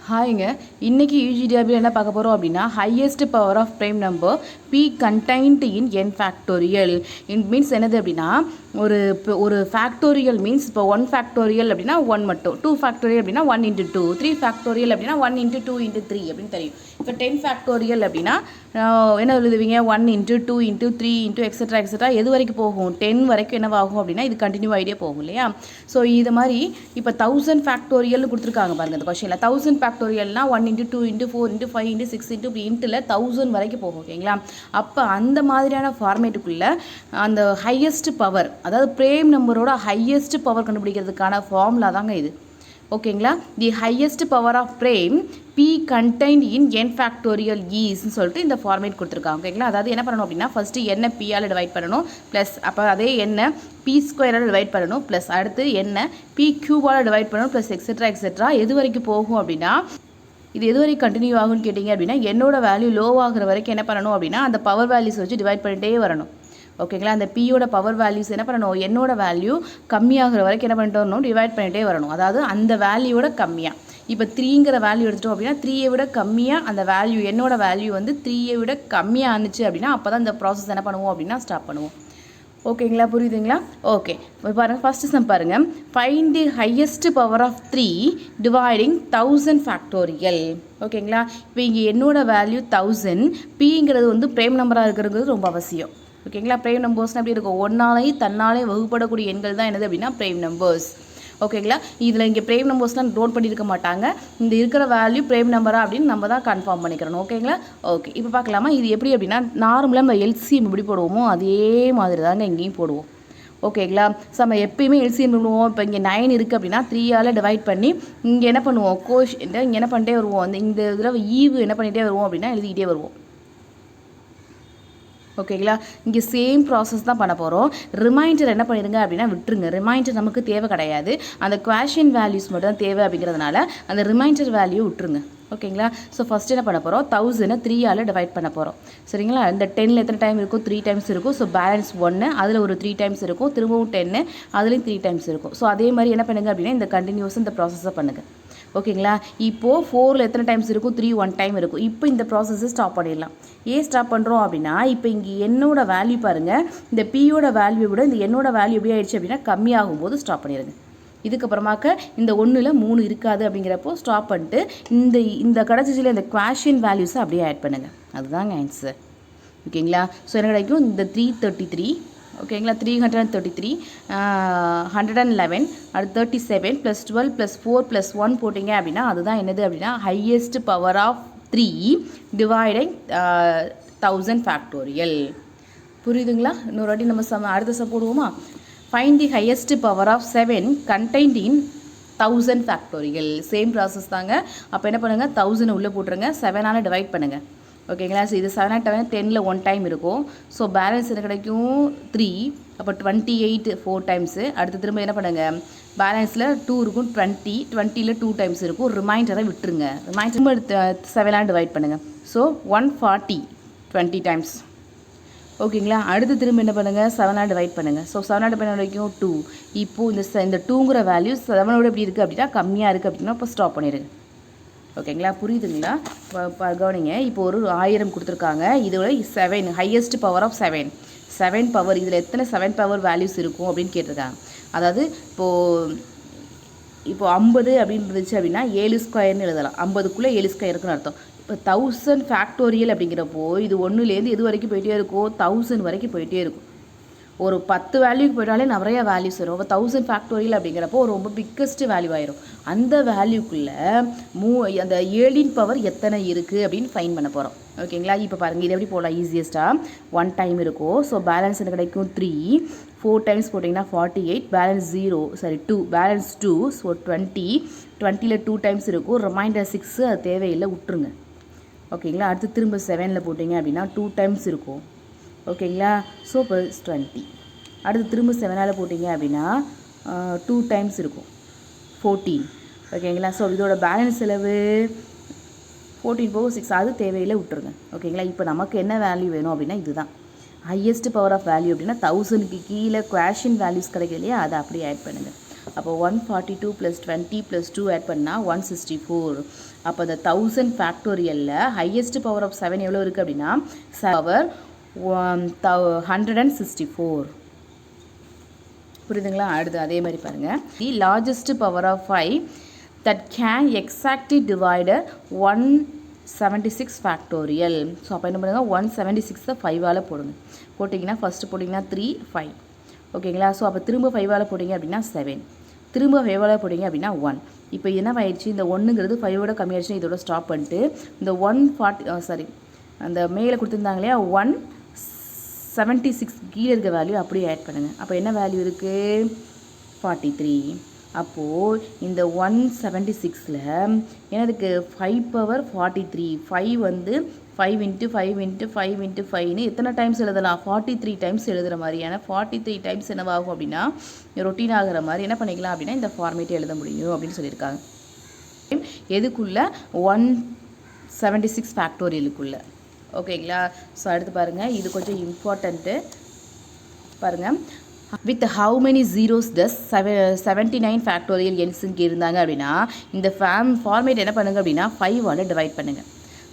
ஹாய்ங்க. இன்றைக்கி யூஜிடிஆபியில் என்ன பார்க்க போகிறோம் அப்படின்னா highest power of prime number p contained in N factorial. It means என்னது அப்படின்னா ஒரு ஃபேக்டோரியல் மீன்ஸ் இப்போ 1 ஃபேக்டோரியல் அப்படின்னா 1 மட்டும், 2 ஃபேக்டோரியல் அப்படின்னா 1 into 2, 3 ஃபேக்டோரியல் அப்படின்னா 1 into 2 into 3 அப்படின்னு தெரியும். இப்போ 10 ஃபேக்டோரியல் அப்படின்னா என்ன எழுதுவீங்க? 1 into 2 into 3 into extra extra எது வரைக்கும் போகும்? 10 வரைக்கும் என்னவாகும் அப்படின்னா இது கண்டினியூ ஆகிட்டே போகும் இல்லையா? ஸோ இது மாதிரி இப்போ 1000 ஃபேக்டோரியல்னு கொடுத்துருக்காங்க பாருங்கள் இந்த கொஸ்டினில். 1000 ஃபேக்டோரியல்னா 1 into 2 into 4 into 5 into 6 into இப்படி இன்ட்டில் 1000 வரைக்கும் போகும். ஓகேங்களா? அப்போ அந்த மாதிரியான ஃபார்மேட்டுக்குள்ளே அந்த ஹையஸ்ட் பவர், அதாவது ப்ரைம் நம்பரோட ஹையஸ்ட் பவர் கண்டுபிடிக்கிறதுக்கான ஃபார்முலா தாங்க இது. ஓகேங்களா? The highest power of prime P contained in N factorial ஈஸ்ன்னு சொல்லிட்டு இந்த ஃபார்மேட் கொடுத்துருக்காங்க. ஓகேங்களா? அதாவது என்ன பண்ணணும் அப்படின்னா ஃபஸ்ட்டு என்ன பியால் டிவைட் பண்ணணும், ப்ளஸ் அப்போ அதே என்ன பி ஸ்கொயரால் டிவைட் பண்ணணும், ப்ளஸ் அடுத்து என்ன பி க்யூபால் டிவைட் பண்ணணும், ப்ளஸ் எக்ஸட்ரா எக்ஸட்ரா எது வரைக்கும் போகும் அப்படின்னா இது எது வரைக்கும் கண்டினியூ ஆகும்னு கேட்டிங்க அப்படின்னா என்னோட வேல்யூ லோவாகிற வரைக்கும் என்ன பண்ணணும் அப்படின்னா அந்த பவர் வேல்யூஸ் வச்சு டிவைட் பண்ணிட்டே வரணும். ஓகேங்களா? அந்த பியோட பவர் வேல்யூஸ் என்ன பண்ணணும், என்னோட வேல்யூ கம்மியாகிற வரைக்கும் என்ன பண்ணிட்டு வரணும், டிவைட் பண்ணிகிட்டே வரணும். அதாவது அந்த வேல்யூவோட கம்மியாக, இப்போ 3ங்கிற வேல்யூ எடுத்துட்டோம் அப்படின்னா 3ஐ விட கம்மியாக அந்த வேல்யூ, என்னோட வேல்யூ வந்து 3ஐ விட கம்மியாக இருந்துச்சு அப்படின்னா அப்போ தான் இந்த ப்ராசஸ் என்ன பண்ணுவோம் அப்படின்னா ஸ்டாப் பண்ணுவோம். ஓகேங்களா? புரியுதுங்களா? ஓகே, இப்போ பாருங்கள் ஃபஸ்ட்டு சம் பாருங்கள். Find the highest power of 3 dividing 1000 factorial. ஓகேங்களா? இப்போ இங்கே என்னோட வேல்யூ 1000, பிங்கிறது வந்து ப்ரைம் நம்பராக இருக்கிறது ரொம்ப அவசியம். ஓகேங்களா? ப்ரைம் நம்பர்ஸ்னால் எப்படி இருக்கும்? ஒன்னாலேயும் தன்னாலே வகுப்படக்கூடிய எண்கள் தான் என்னது அப்படின்னா ப்ரைம் நம்பர்ஸ். ஓகேங்களா? இதில் இங்கே ப்ரைம் நம்பர்ஸ்லாம் நோட் பண்ணியிருக்க மாட்டாங்க. இந்த இருக்கிற வேல்யூ ப்ரைம் நம்பரா அப்படின்னு நம்ம தான் கன்ஃபார்ம் பண்ணிக்கிறோம். ஓகேங்களா? ஓகே, இப்போ பார்க்கலாமா இது எப்படி அப்படின்னா நார்மலாக நம்ம எல்சிஎம் எப்படி போடுவோமோ அதே மாதிரி தாங்க இங்கேயும் போடுவோம். ஓகேங்களா? ஸோ நம்ம எப்பயுமே எல்சிஎம் பண்ணுவோம். இப்போ இங்கே 9 இருக்குது அப்படின்னா 3ஆல் டிவைட் பண்ணி இங்கே என்ன பண்ணுவோம், கோஷன்ட் இங்கே என்ன பண்ணிட்டே வருவோம், இந்த இதில் ஈவு என்ன பண்ணிகிட்டே வருவோம் அப்படின்னா எழுதிக்கிட்டே வருவோம். ஓகேங்களா? இங்கே சேம் ப்ராசஸ் தான் பண்ண போகிறோம். ரிமைண்டர் என்ன பண்ணிடுங்க அப்படின்னா விட்டுருங்க. ரிமைண்டர் நமக்கு தேவை கிடையாது, அந்த குவேஷன் வேல்யூஸ் மட்டும் தான் தேவை அப்படிங்கிறதுனால அந்த ரிமைண்டர் வேல்யூ விட்டுருங்க. ஓகேங்களா? ஸோ ஃபஸ்ட் என்ன பண்ண போகிறோம், 1000 3ஆல் டிவைட் பண்ண போகிறோம். சரிங்களா? இந்த 10ல் எத்தனை டைம் இருக்கும், 3 டைம்ஸ் இருக்கும். ஸோ பேலன்ஸ் 1, அதில் ஒரு 3 டைம்ஸ் இருக்கும், திரும்பவும் 10, அதுலேயும் 3 டைம்ஸ் இருக்கும். ஸோ அதே மாதிரி என்ன பண்ணுங்க அப்படின்னா இந்த கண்டினியூஸ் இந்த ப்ராசஸை பண்ணுங்கள். ஓகேங்களா? இப்போது 4ல் எத்தனை டைம்ஸ் இருக்கும், 3 1 டைம் இருக்கும். இப்போ இந்த ப்ராசஸை ஸ்டாப் பண்ணிடலாம். ஏன் ஸ்டாப் பண்ணுறோம் அப்படின்னா இப்போ இங்கே என்னோட வேல்யூ பாருங்கள், இந்த பியோட வேல்யூ விட இந்த என்னோட வேல்யூ எப்படி ஆயிடுச்சு அப்படின்னா கம்மியாகும் போது ஸ்டாப் பண்ணிடுங்க. இதுக்கப்புறமாக்க இந்த 1ல் 3 இருக்காது அப்படிங்கிறப்போ ஸ்டாப் பண்ணிட்டு இந்த கடைசியில் இந்த குவேஷன் வேல்யூஸை அப்படியே ஆட் பண்ணுங்கள். அதுதாங்க ஆன்சர். ஓகேங்களா? ஸோ என்ன கிடைக்கும், இந்த 333. ஓகேங்களா? 333 111 அடுத்து 37 + 12 + 4 + 1 போட்டிங்க அப்படின்னா அதுதான் என்னது அப்படின்னா highest power of 3 dividing 1000 factorial. புரியுதுங்களா? இன்னொரு வாட்டி நம்ம அடுத்த சம் போடுவோமா? Find the highest power of 7 contained in 1000 factorial. Same process தாங்க. அப்போ என்ன பண்ணுங்கள், 1000 உள்ளே போட்டுருங்க, 7ஆல் டிவைட் பண்ணுங்கள். ஓகேங்களா? ஸோ இது 7 டைம் 10ல் 1 டைம் இருக்கும். ஸோ பேலன்ஸ் என்ன கிடைக்கும் 3. அப்போ 28 4 டைம்ஸு. அடுத்து திரும்ப என்ன பண்ணுங்கள், பேலன்ஸில் 2 இருக்கும், 20ல் 2 டைம்ஸ் இருக்கும். ரிமைண்டரை விட்டுருங்க. ரிமைண்டர் 7ஆல் டிவைட் பண்ணுங்கள். So 140 20 times. ஓகேங்களா? அடுத்து திரும்ப என்ன பண்ணுங்கள், 7ஆல் டிவைட் பண்ணுங்கள். ஸோ 7ஆல் டிவைட் கிடைக்கும் 2. இப்போது இந்த 2ங்கிற வேல்யூ 7ஓட எப்படி இருக்குது அப்படின்னா கம்மியாக இருக்குது அப்படின்னா இப்போ ஸ்டாப் பண்ணிடுங்க. ஓகேங்களா? புரியுதுங்களா? கவனிங்க. இப்போ ஒரு 1000 கொடுத்துருக்காங்க. இதோட 7 ஹையஸ்ட் பவர் ஆஃப் 7 பவர், இதில் எத்தனை 7 பவர் வேல்யூஸ் இருக்கும் அப்படின்னு கேட்டிருக்காங்க. அதாவது இப்போ 50 அப்படின்னு இருந்துச்சு அப்படின்னா 7 ஸ்கொயர்னு எழுதலாம். 50க்குள்ளே 7 ஸ்கொயருக்குன்னு அர்த்தம். இப்போ 1000 ஃபேக்டோரியல் அப்படிங்கிறப்போ இது 1லேருந்து எது வரைக்கும் போயிட்டே இருக்கும், 1000 வரைக்கும் போயிட்டே இருக்கும். ஒரு 10 வேல்யூக்கு போயிட்டாலே நிறைய வேல்யூஸ் வரும். இப்போ 1000 ஃபேக்டோரியல் அப்படிங்கிறப்போ ரொம்ப பிக்கஸ்ட் வேல்யூ ஆயிரும். அந்த வேல்யூக்குள்ளே அந்த 7 பவர் எத்தனை இருக்குது அப்படின்னு ஃபைன் பண்ண போகிறோம். ஓகேங்களா? இப்போ பாருங்கள் இது எப்படி போடலாம் ஈஸியஸ்ட்டாக. 1 டைம் இருக்கும். ஸோ பேலன்ஸ் என்ன கிடைக்கும் 3. 4 டைம்ஸ் போட்டிங்கன்னா 48, பேலன்ஸ் 2, பேலன்ஸ் 2. ஸோ 20ல் 2 டைம்ஸ் இருக்கும். ரிமைண்டர் 6, அது தேவையில்லை, விட்டுருங்க. ஓகேங்களா? அடுத்து திரும்ப 7ல் போட்டிங்க அப்படின்னா 2 டைம்ஸ் இருக்கும். ஓகேங்களா? ஸோ இப்போ 20. அடுத்து திரும்ப 7ஆல் போட்டிங்க அப்படின்னா 2 டைம்ஸ் இருக்கும், 14. ஓகேங்களா? ஸோ இதோட பேலன்ஸ் செலவு 14 போக 6, அது தேவையில்லை, விட்டுருங்க. ஓகேங்களா? இப்போ நமக்கு என்ன வேல்யூ வேணும் அப்படின்னா இதுதான் ஹையஸ்ட் பவர் ஆஃப் வேல்யூ அப்படின்னா 1000க்கு கீழே குவேஷன் வேல்யூஸ் கிடைக்கும் இல்லையா, அதை அப்படியே ஆட் பண்ணுங்கள். அப்போ 142 + 20 + 2 ஆட் பண்ணால் 164. அப்போ அந்த 1000 ஃபேக்டோரியலில் ஹையஸ்ட் பவர் ஆஃப் 7 எவ்வளோ இருக்குது அப்படின்னா பவர் 164. புரியுதுங்களா? அடுத்து அதே மாதிரி பாருங்கள். The largest power of 5 that can exactly divider 176 factorial. So அப்போ என்ன பண்ணுங்கள், 176 5ஆல் போடுங்க. போட்டிங்கன்னா ஃபஸ்ட்டு போட்டிங்கன்னா 3 5. ஓகேங்களா? ஸோ அப்போ திரும்ப 5ஆல் போட்டிங்க அப்படின்னா 7, திரும்ப 5ஆல் போட்டிங்க அப்படின்னா 1. இப்போ என்ன ஆயிடுச்சு, இந்த 1ங்கிறது 5ஓட கம்மியாகிடுச்சு. இதோட ஸ்டாப் பண்ணிட்டு இந்த 140 அந்த மேலே கொடுத்துருந்தாங்க இல்லையா 176 கீழே இருக்க வேல்யூ அப்படியே ஆட் பண்ணுங்கள். அப்போ என்ன வேல்யூ இருக்குது 43. அப்போது இந்த 176ல் என்னதுக்கு 5 பவர் 43. 5 வந்து 5 × 5 × 5 × 5ன்னு எத்தனை டைம்ஸ் எழுதலாம், 43 டைம்ஸ் எழுதுகிற மாதிரியான 43 டைம்ஸ் என்னவாகும் அப்படின்னா ரொட்டீன் ஆகிற மாதிரி என்ன பண்ணிக்கலாம் அப்படின்னா இந்த ஃபார்மேட்டை எழுத முடியும் அப்படின்னு சொல்லியிருக்காங்க. எதுக்குள்ளே 176 ஃபேக்டோரியலுக்குள்ளே. ஓகேங்களா? ஸோ அடுத்து பாருங்கள், இது கொஞ்சம் இம்பார்ட்டண்ட்டு. பாருங்கள், with how many zeros does 79 factorial என்ஸுக்கு இருந்தாங்க அப்படின்னா இந்த ஃபார்மேட் என்ன பண்ணுங்க அப்படின்னா 5ஆல் டிவைட் பண்ணுங்கள்.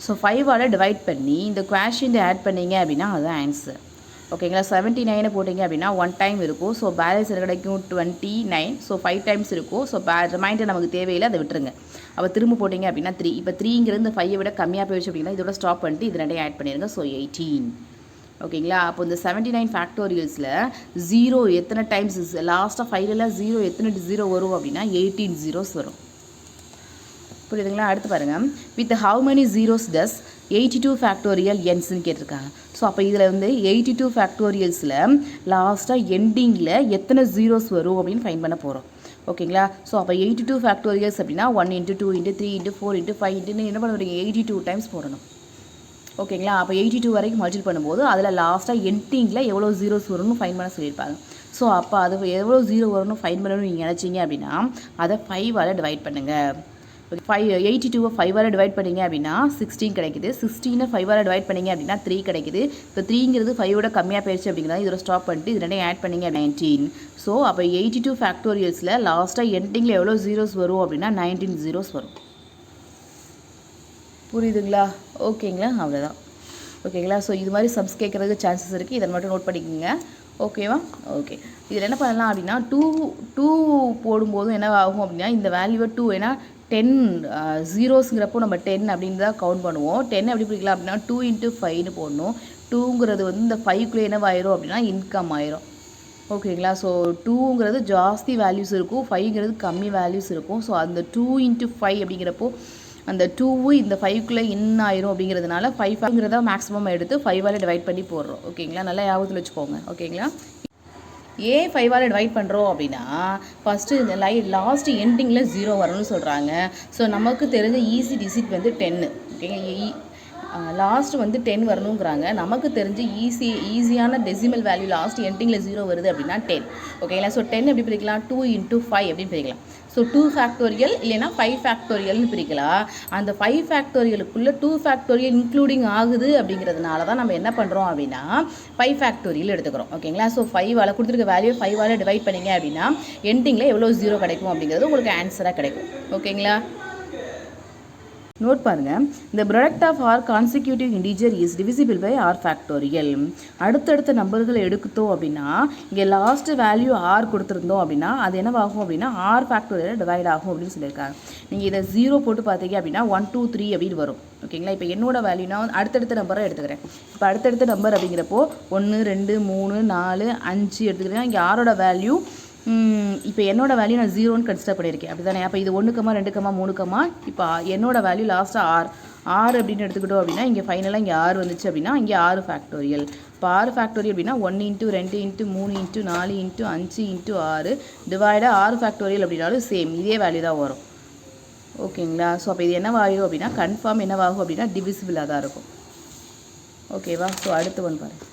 ஸோ 5ஆல் டிவைட் பண்ணி இந்த குவேஷன்ட் ஆட் பண்ணிங்க அப்படின்னா அதுதான் ஆன்சர். ஓகேங்களா? 79 போட்டிங்க அப்படின்னா 1 டைம் இருக்கும். ஸோ பேலன்ஸ் கிடைக்கும் 29. ஸோ 5 டைம்ஸ் இருக்கும். ஸோ ரிமைண்டர் நமக்கு தேவையில்லை, அதை விட்டுருங்க. அப்போ திரும்ப போட்டிங்க அப்படின்னா 3. இப்போ 3ங்கிறது இந்த 5ஐ விட கம்மியாக போயிடுச்சு அப்படின்னா இதோட ஸ்டாப் பண்ணிட்டு இது ரெண்டையும் ஆட் பண்ணிடுங்க. ஸோ 18. ஓகேங்களா? அப்போ இந்த 79 ஃபேக்டோரியல்ஸில் 0 எத்தனை டைம்ஸ் லாஸ்ட்டாக 5ல் 0 எத்தனை 0 வரும் அப்படின்னா 18 zeros வரும். புரியுதுங்களா? அடுத்து பாருங்கள், with how many zeros does 82 factorial என்ஸ்ன்னு கேட்டிருக்காங்க. ஸோ அப்போ இதில் வந்து 82 ஃபேக்டோரியல்ஸில் லாஸ்ட்டாக எண்டிங்கில் எத்தனை ஜீரோஸ் வரும் அப்படின்னு ஃபைன் பண்ண போகிறோம். ஓகேங்களா? ஸோ அப்போ 82 ஃபேக்டோரியல்ஸ் அப்படின்னா 1 × 2 × 3 × 4 × 5 என்ன பண்ண போகிறீங்க 82 டைம்ஸ் போடணும். ஓகேங்களா? அப்போ 82 வரைக்கும் மல்டிபிள் பண்ணும்போது அதில் லாஸ்ட்டாக எண்டிங்கில் எவ்வளோ ஜீரோஸ் வரும்னு ஃபைன் பண்ண சொல்லியிருப்பாங்க. ஸோ அப்போ அது எவ்வளோ ஜீரோ வரும்னு ஃபைன் பண்ணணும்னு நீங்கள் நினச்சிங்க அப்படின்னா அதை 5ஆல் டிவைட் பண்ணுங்கள். 82 5ஆல் டிவைட் பண்ணிங்க அப்படின்னா 16 கிடைக்குது. 16 5ஆல் டிவைட் பண்ணிங்க அப்படின்னா 3 கிடைக்குது. இப்போ 3ங்கிறது 5ஓட கம்மியாக போயிடுச்சு அப்படிங்கிறத இதோட ஸ்டாப் பண்ணிட்டு இது ரெண்டையும் ஆட் பண்ணிங்க 19. ஸோ அப்போ 82 ஃபேக்டோரியல்ஸில் லாஸ்ட்டாக எண்டிங்கில் எவ்வளோ ஜீரோஸ் வரும் அப்படின்னா 19 zeros வரும். புரியுதுங்களா? ஓகேங்களா? அவ்வளோதான். ஓகேங்களா? ஸோ இது மாதிரி சம்ஸ் கேட்குறதுக்கு சான்சஸ் இருக்குது. இதை மட்டும் நோட் பண்ணிக்கோங்க. ஓகேவா? ஓகே. இதில் என்ன பண்ணலாம் அப்படின்னா 2 போடும்போதும் என்ன ஆகும் அப்படின்னா இந்த வேல்யூவை 2 ஏன்னா 10 ஜீரோஸுங்கிறப்போ நம்ம 10 அப்படின்னு தான் கவுண்ட் பண்ணுவோம். 10 எப்படி பிடிக்கலாம் அப்படின்னா 2 × 5ன்னு போடணும். 2ங்கிறது வந்து இந்த 5க்குள்ளே என்னவாயிரும் அப்படின்னா இன்கம் ஆயிரும். ஓகேங்களா? ஸோ 2ங்கிறது ஜாஸ்தி வேல்யூஸ் இருக்கும், 5ங்கிறது கம்மி வேல்யூஸ் இருக்கும். ஸோ அந்த 2 × 5 அப்படிங்கிறப்போ அந்த 2 இந்த 5க்குள்ளே இன் ஆயிரும் அப்படிங்கிறதுனால 5ங்கிறத மேக்ஸிமம் எடுத்து 5ஆல் டிவைட் பண்ணி போடுறோம். ஓகேங்களா? நல்லா ஞாபகத்தில் வச்சுக்கோங்க. ஓகேங்களா? ஏன் 5ஆல் டிவைட் பண்ணுறோம் அப்படின்னா ஃபஸ்ட்டு இந்த லாஸ்ட் எண்டிங்கில் 0 வரணும்னு சொல்கிறாங்க. ஸோ நமக்கு தெரிஞ்ச ஈஸி டிஜிட் வந்து 10. ஓகேங்க? லாஸ்ட் வந்து 10 வரணுங்கிறாங்க. நமக்கு தெரிஞ்சு ஈஸியான டெசிமல் வேல்யூ லாஸ்ட் எண்டிங்கில் 0 வருது அப்படின்னா 10. ஓகேங்களா? ஸோ 10 எப்படி பிரிக்கலாம் 2 × 5 அப்படின்னு பிரிக்கலாம். ஸோ 2 ஃபேக்டோரியல் இல்லைனா 5 ஃபேக்டோரியல்னு பிரிக்கலாம். அந்த 5 ஃபேக்டோரியலுக்குள்ளே 2 ஃபேக்டோரியல் இன்க்ளூடிங் ஆகுது அப்படிங்கிறதுனால தான் நம்ம என்ன பண்ணுறோம் அப்படின்னா 5 ஃபேக்டோரியல் எடுத்துக்கிறோம். ஓகேங்களா? ஸோ 5ஆல் கொடுத்துருக்க வேல்யூ 5ஆல் டிவைட் பண்ணிங்க அப்படின்னா எண்டிங்கில் எவ்வளோ 0 கிடைக்கும் அப்படிங்கிறது உங்களுக்கு ஆன்சராக கிடைக்கும். ஓகேங்களா? நோட் பாருங்கள், இந்த product of r consecutive integer is divisible by r factorial. அடுத்தடுத்த நம்பர்களை எடுத்தோம் அப்படின்னா இங்கே லாஸ்ட் வேல்யூ ஆர் கொடுத்துருந்தோம் அப்படின்னா அது என்னவாகும் அப்படின்னா ஆர் ஃபேக்டோரியல் டிவைட் ஆகும் அப்படின்னு சொல்லியிருக்காங்க. நீங்கள் இதை 0 போட்டு பார்த்தீங்க அப்படின்னா 1 2 3 அப்படின்னு வரும். ஓகேங்களா? இப்போ என்னோட வேல்யூ நான் அடுத்தடுத்த நம்பரை எடுத்துக்கிறேன். இப்போ அடுத்தடுத்த நம்பர் அப்படிங்கிறப்போ 1 2 3 4 5 எடுத்துக்கிறேன். இங்கே ஆரோட வேல்யூ இப்போ என்னோட வேல்யூ நான் 0ன்னு கன்சிடர் பண்ணியிருக்கேன். அப்படி தானே? அப்போ இது 1, 2, 3, இப்போ என்னோட வேல்யூ லாஸ்ட்டாக ஆர் அப்படின்னு எடுத்துக்கிட்டோம் அப்படின்னா இங்கே ஃபைனலாக இங்கே 6 வந்துச்சு அப்படின்னா இங்கே 6 ஃபேக்டோரியல். இப்போ 6 ஃபேக்டோரியல் அப்படின்னா 1 × 2 × 3 × 4 × 5 × 6 டிவைடாக 6 ஃபேக்டோரியல் அப்படின்னாலும் சேம் இதே வேல்யூ தான் வரும். ஓகேங்களா? ஸோ அப்போ இது என்னவாகும் அப்படின்னா கன்ஃபார்ம் என்னவாகும் அப்படின்னா டிவிசிபிளாக தான் இருக்கும். ஓகேவா? ஸோ அடுத்து ஒன்று பாருங்கள்,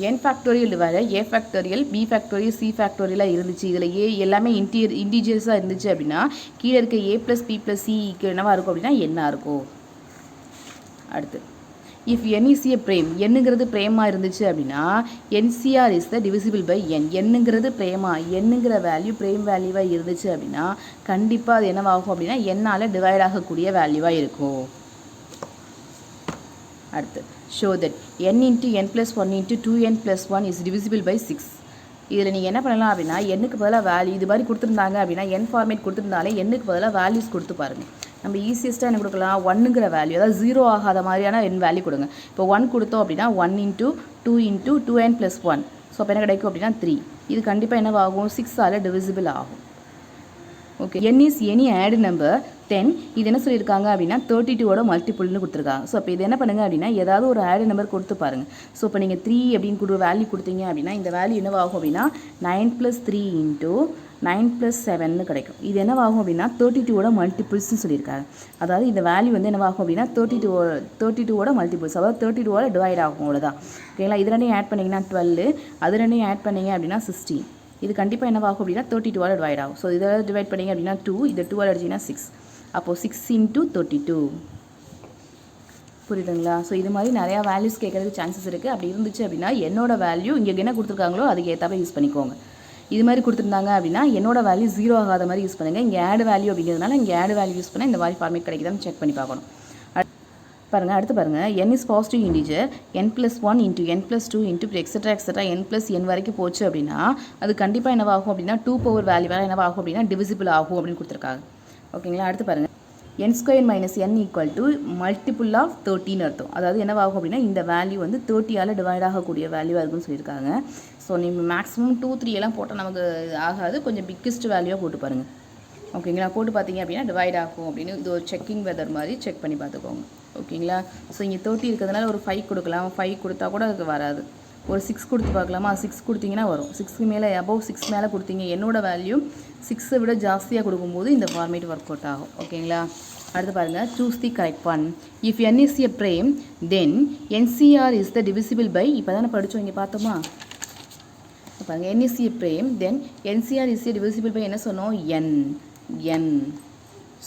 n factorial divider a factorial b factorial c ஃபேக்டோரியலாக இருந்துச்சு. இதில் a எல்லாமே இன்டிஜர்ஸாக இருந்துச்சு அப்படின்னா கீழே இருக்க a + b + c என்னவாக இருக்கும் அப்படின்னா என்ன இருக்கும். அடுத்து if n is a prime, என்னங்கிறது பிரேமாக இருந்துச்சு அப்படின்னா NCR is the divisible by n. என்னங்கிறது பிரேமா, என்னங்கிற வேல்யூ பிரேம் வேல்யூவாக இருந்துச்சு அப்படின்னா கண்டிப்பாக அது என்னவாகும் அப்படின்னா என்னால் டிவைட் ஆகக்கூடிய வேல்யூவாக இருக்கும். அடுத்து show that n into n plus 1 into 2n plus 1 is divisible by 6. இதில் நீங்கள் என்ன பண்ணலாம் அப்படின்னா எண்ணுக்கு பதிலாக வேல்யூ இது மாதிரி கொடுத்துருந்தாங்க அப்படின்னா n ஃபார்மேட் கொடுத்துருந்தாலே எண்ணுக்கு பதிலாக வேல்யூஸ் கொடுத்து பாருங்கள். நம்ம ஈஸியஸ்ட்டாக என்ன கொடுக்கலாம், ஒன்னுங்கிற வேல்யூ, அதாவது 0 ஆகாத மாதிரியான n வேல்யூ கொடுங்க. இப்போ 1 கொடுத்தோம் அப்படின்னா 1 into 2 into 2n plus 1. So அப்போ என்ன கிடைக்கும் அப்படின்னா 3. இது கண்டிப்பாக என்னவாகும், 6ஆல் டிவிசிபிள் ஆகும். Okay, n is any add number, then இது என்ன சொல்லியிருக்காங்க அப்படின்னா 32ஓட மல்டிபிள்னு கொடுத்துருக்காங்க. ஸோ அப்போ இது என்ன பண்ணுங்கள் அப்படின்னா ஏதாவது ஒரு ஆட் நம்பர் கொடுத்து பாருங்கள். ஸோ இப்போ நீங்கள் 3 அப்படின்னு வேல்யூ கொடுத்தீங்க அப்படின்னா இந்த வேல்யூ என்னவாகும் அப்படின்னா 9 + 3 into 9 + 7ன்னு கிடைக்கும். இது என்னவாகும் அப்படின்னா 32ஓட மல்டிபிள்ஸ்னு சொல்லியிருக்காங்க. அதாவது இந்த வேல்யூ வந்து என்னவாகும் அப்படின்னா 32ஓட மல்டிபிள்ஸ், அதாவது 32ஓட டிவைட் ஆகும், அவ்வளோதான். ஓகேங்களா, இது ரெண்டையும் ஆட் பண்ணிங்கன்னா 12, அது ரெண்டையும் ஆட் பண்ணிங்க அப்படின்னா 16. இது கண்டிப்பாக என்னவாகும் அப்படின்னா 32ஆல் டிவைட் ஆகும். ஸோ இதை டிவைட் பண்ணிங்க அப்படின்னா 2, இதை 2ஆல் அடிச்சிங்கன்னா 6. அப்போது 6 into 32. புரியுதுங்களா? ஸோ இது மாதிரி நிறையா வேல்யூஸ் கேட்குறதுக்கு சான்சஸ் இருக்குது. அப்படி இருந்துச்சு அப்படின்னா என்னோட வேல்யூ இங்கே என்ன கொடுத்துருக்காங்களோ அதுக்கு ஏற்றாப்ப யூஸ் பண்ணிக்கோங்க. இது மாதிரி கொடுத்துருந்தாங்க அப்படின்னா என்னோட வேல்யூ 0 ஆகாத மாதிரி யூஸ் பண்ணுங்கள். இங்கே ஆட் வேல்யூ அப்படிங்கிறதுனால இங்கே ஆட் வேல்யூ யூஸ் பண்ணால் இந்த மாதிரி ஃபார்மேட் கிடைக்குதான்னு செக் பண்ணி பார்க்கணும். பாருங்கள், அடுத்து பாருங்கள், n is positive integer n + 1 into n + 2 into extra n + n வரைக்கும் போச்சு அப்படின்னா அது கண்டிப்பாக என்னவாகும் அப்படின்னா 2 பவர் வேல்யூவாக என்னவாகும் அப்படின்னா டிவிசிபிள் ஆகும் அப்படின்னு கொடுத்துருக்காங்க. ஓகேங்களா, அடுத்து பாருங்கள், n² - n = மல்டிபிள் ஆஃப் 13 அர்த்தம். அதாவது என்னவாகும் அப்படின்னா இந்த வேல்யூ வந்து 30ஆல் டிவைட் ஆகக்கூடிய வேல்யூவாக இருக்குன்னு சொல்லியிருக்காங்க. ஸோ நீங்கள் மேக்ஸிமம் 2, 3 எல்லாம் போட்டால் நமக்கு ஆகாது, கொஞ்சம் பிக்கஸ்ட் வேல்யூவாக போட்டு பாருங்கள். ஓகேங்களா, போட்டு பார்த்தீங்க அப்படின்னா டிவைட் ஆகும் அப்படின்னு இது ஒரு செக்கிங் வெதர் மாதிரி செக் பண்ணி பார்த்துக்கோங்க. ஓகேங்களா, ஸோ இங்கே 30 இருக்கிறதுனால ஒரு 5 கொடுக்கலாம். 5 கொடுத்தா கூட அதுக்கு வராது. ஒரு 6 கொடுத்து பார்க்கலாமா, 6 கொடுத்தீங்கன்னா வரும். 6க்கு மேலே அபவ் 6 மேலே கொடுத்தீங்க, என்னோட வேல்யூ 6ஐ விட ஜாஸ்தியாக கொடுக்கும்போது இந்த ஃபார்மேட் ஒர்க் அவுட் ஆகும். ஓகேங்களா, அடுத்து பாருங்கள், choose the correct one. If n is a prime, then NCR is the divisible by, இப்போ தானே படித்தோம், இங்கே பார்த்தோமா, பாருங்கள், n is a prime, then NCR is a divisible by என்ன சொன்னோம், n.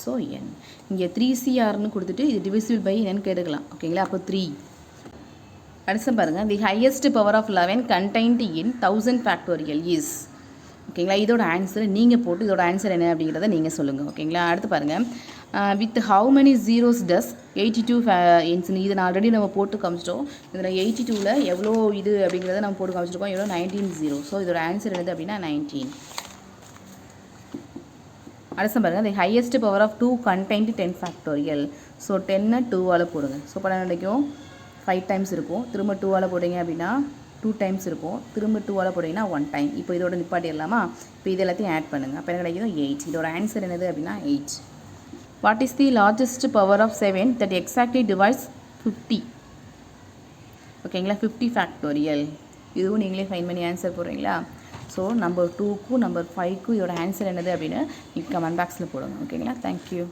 ஸோ n இங்கே 3CRன்னு கொடுத்துட்டு இது divisible by என்னன்னு கேட்டுக்கலாம். ஓகேங்களா, அப்போ 3. அடுத்து பாருங்கள், the highest power of 11 contained in 1000 factorial is. ஓகேங்களா, இதோட ஆன்சர் நீங்கள் போட்டு இதோட ஆன்சர் என்ன அப்படிங்கிறத நீங்கள் சொல்லுங்கள். ஓகேங்களா, அடுத்து பாருங்கள், with how many zeros does 82 இதை நான் ஆல்ரெடி நம்ம போட்டு காமிச்சிட்டோம். இதில் 82ல் எவ்வளோ இது அப்படிங்கிறத நம்ம போட்டு காமிச்சிருக்கோம். எவ்வளோ 19 0. ஸோ இதோட ஆன்சர் என்னது அப்படின்னா 19. அடுத்து பாருங்கள், the highest power of 2 contained 10 factorial. So 10 2ஆல் போடுங்க. ஸோ படம் கிடைக்கும் 5 டைம்ஸ் இருக்கும். திரும்ப 2ஆல் போட்டிங்க அப்படின்னா 2 டைம்ஸ் இருக்கும். திரும்ப 2ஆல் போட்டிங்கன்னா 1 டைம். இப்போ இதோட நிப்பாட்டிடலாமா? இப்போ இது எல்லாத்தையும் ஆட் பண்ணுங்கள். அப்போ என்ன கிடைக்கும் 8. இதோட ஆன்சர் என்னது அப்படின்னா 8. What is the largest power of 7 that exactly divides 50? ஓகேங்களா, 50 ஃபேக்டோரியல். இதுவும் நீங்களே ஃபைன் பண்ணி ஆன்சர் போடுறீங்களா? ஸோ நம்பர் 2க்கும் நம்பர் 5க்கும் இதோட ஆன்சர் என்னது அப்படின்னு நீங்கள் கமெண்ட் பாக்ஸில் போடுங்க. ஓகேங்களா, தேங்க்யூ.